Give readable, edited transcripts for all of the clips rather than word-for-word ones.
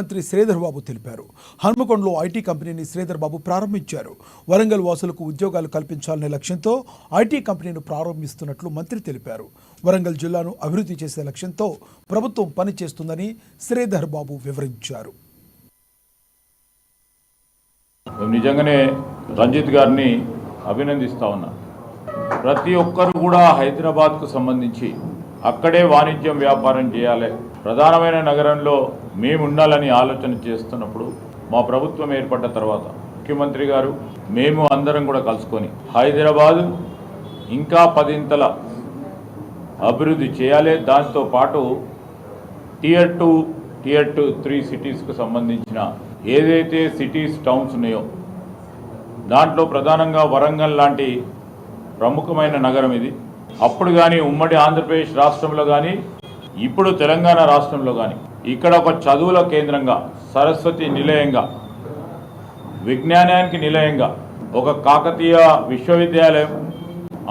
మంత్రి శ్రీధర్ బాబు తెలిపారు. హన్మకొండలో ఐటీ కంపెనీని శ్రీధర్ బాబు ప్రారంభించారు. వరంగల్ వాసులకు ఉద్యోగాలు కల్పించాలనే లక్ష్యంతో ఐటీ కంపెనీని ప్రారంభిస్తున్నట్లు మంత్రి తెలిపారు. వరంగల్ జిల్లాను అభివృద్ధి చేసే లక్ష్యంతో ప్రభుత్వం పనిచేస్తుందని శ్రీధర్ బాబు వివరించారు. నిజంగానే రంజిత్ గారిని అభినందిస్తా ఉన్నా. ప్రతి ఒక్కరు కూడా హైదరాబాద్కు సంబంధించి అక్కడే వాణిజ్యం వ్యాపారం చేయాలి, ప్రధానమైన నగరంలో మేము ఉండాలని ఆలోచన చేస్తున్నప్పుడు మా ప్రభుత్వం ఏర్పడ్డ తర్వాత ముఖ్యమంత్రి గారు మేము అందరం కూడా కలుసుకొని హైదరాబాద్ ఇంకా 10 అభివృద్ధి చేయాలి. దాంతో పాటు టియర్ 2, టియర్ 3 సిటీస్కు సంబంధించిన ఏదైతే సిటీస్ టౌన్స్ ఉన్నాయో దాంట్లో ప్రధానంగా వరంగల్ లాంటి ప్రముఖమైన నగరం ఇది. అప్పుడు కానీ ఉమ్మడి ఆంధ్రప్రదేశ్ రాష్ట్రంలో కానీ ఇప్పుడు తెలంగాణ రాష్ట్రంలో కానీ ఇక్కడ ఒక చదువుల కేంద్రంగా, సరస్వతి నిలయంగా, విజ్ఞానానికి నిలయంగా ఒక కాకతీయ విశ్వవిద్యాలయం,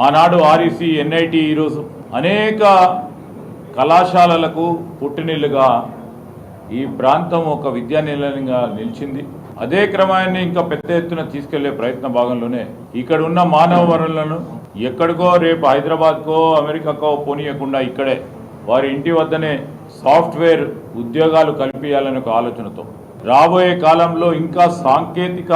ఆనాడు REC, NIT, ఈరోజు అనేక కళాశాలలకు పుట్టినిల్లుగా ఈ ప్రాంతం ఒక విద్యా నిలయంగా నిలిచింది. అదే క్రమాన్ని ఇంకా పెద్ద ఎత్తున తీసుకెళ్లే ప్రయత్న భాగంలోనే ఇక్కడ ఉన్న మానవ వనరులను ఎక్కడికో రేపు హైదరాబాద్కో అమెరికాకో పోనీయకుండా ఇక్కడే వారి ఇంటి వద్దనే సాఫ్ట్వేర్ ఉద్యోగాలు కల్పించాలనే ఒక ఆలోచనతో రాబోయే కాలంలో ఇంకా సాంకేతిక